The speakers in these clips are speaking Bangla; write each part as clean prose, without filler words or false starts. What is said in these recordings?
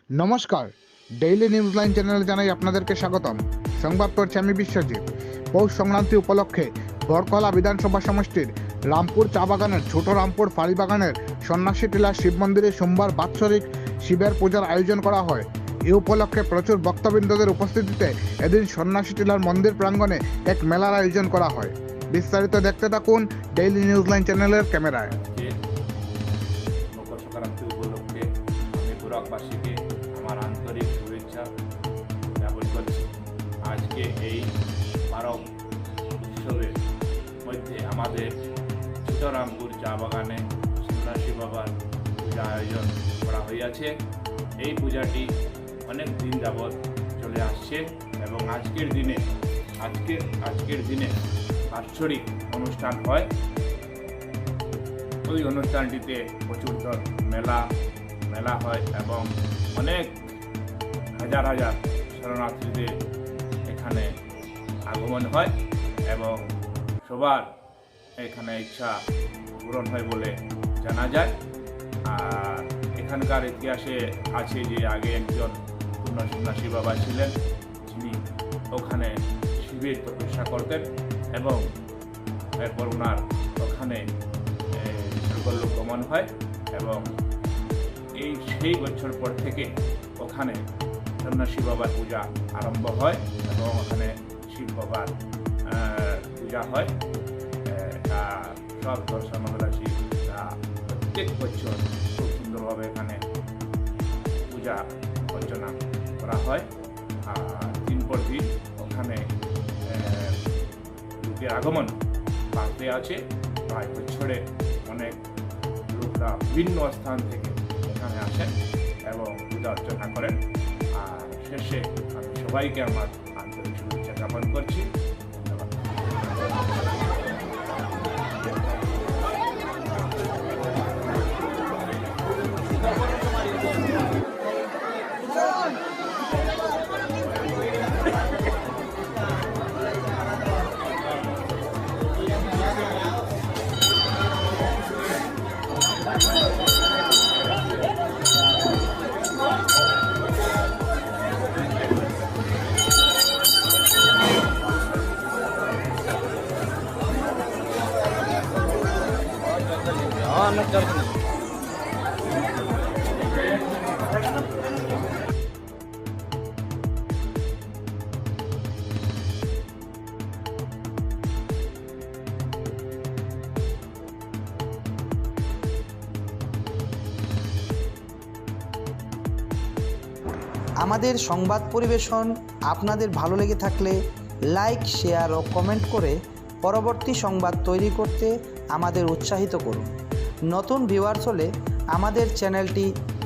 নমস্কার, ডেইলি নিউজ লাইন চ্যানেলে জানাই আপনাদেরকে স্বাগতম। সংবাদ পড়ছি আমি বিশ্বজিৎ। পৌষ সংক্রান্তি উপলক্ষে বরকলা বিধানসভা সমষ্টির রামপুর চা বাগানের ছোট রামপুর ফাঁড়ি বাগানের সন্ন্যাসী টিলা শিব মন্দিরে সোমবার বাৎসরিক শিবের পূজার আয়োজন করা হয়। এই উপলক্ষে প্রচুর ভক্তবৃন্দদের উপস্থিতিতে এদিন সন্ন্যাসী টিলার মন্দির প্রাঙ্গণে এক মেলার আয়োজন করা হয়। বিস্তারিত দেখতে থাকুন ডেইলি নিউজ লাইন চ্যানেলের ক্যামেরায়। মকর সংক্রান্তি উপলক্ষে আমি বুড়াকবাসীকে আমার আন্তরিক শুভেচ্ছা জ্ঞাপন করছি। আজকে এই পারক উৎসবের মধ্যে আমাদের ছোটরামপুর চা বাগানে সন্ন্যাসী বাবার পূজা আয়োজন করা হইয়াছে। এই পূজাটি অনেক দিন যাবৎ চলে আসছে এবং আজকের দিনে বাৎসরিক অনুষ্ঠান হয়। ওই অনুষ্ঠানটিতে প্রচুর মেলা হয় এবং অনেক হাজার শরণার্থীদের এখানে আগমন হয় এবং সবার এখানে ইচ্ছা পূরণ হয় বলে জানা যায়। আর এখানকার ইতিহাসে আছে যে আগে একজন পূর্ণ সন্ন্যাসী বাবা ছিলেন, যিনি ওখানে শিবের তপস্যা করতেন এবং এরপর ওনার ওখানে স্বর্গলোক গমন হয় এবং সেই বছর পর থেকে ওখানে সন্ন্যাসী বাবার পূজা আরম্ভ হয় এবং ওখানে শিব বাবার পূজা হয়। সব দর্শনার্থী প্রত্যেক বছর খুব সুন্দরভাবে এখানে পূজা অর্চনা করা হয়। আর দিন পর দিন ওখানে লোকের আগমন বাড়তে আছে। প্রায় বছরে অনেক লোকরা বিভিন্ন স্থান থেকে এখানে আসেন এবং পূজা অর্চনা করেন। আর শেষে আমি সবাইকে আমার আন্তরিক শুভেচ্ছা জ্ঞাপন করছি। ধন্যবাদ। আমাদের সংবাদ পরিবেশন আপনাদের ভালো লেগে থাকলে লাইক, শেয়ার ও কমেন্ট করে পরবর্তী সংবাদ তৈরি করতে আমাদের উৎসাহিত করুন। নতুন ভিউয়ার্স হলে আমাদের চ্যানেলটি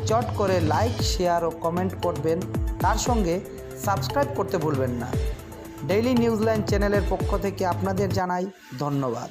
চট করে লাইক, শেয়ার ও কমেন্ট করবেন। তার সঙ্গে সাবস্ক্রাইব করতে ভুলবেন না। ডেইলি নিউজ লাইন চ্যানেলের পক্ষ থেকে আপনাদের জানাই ধন্যবাদ।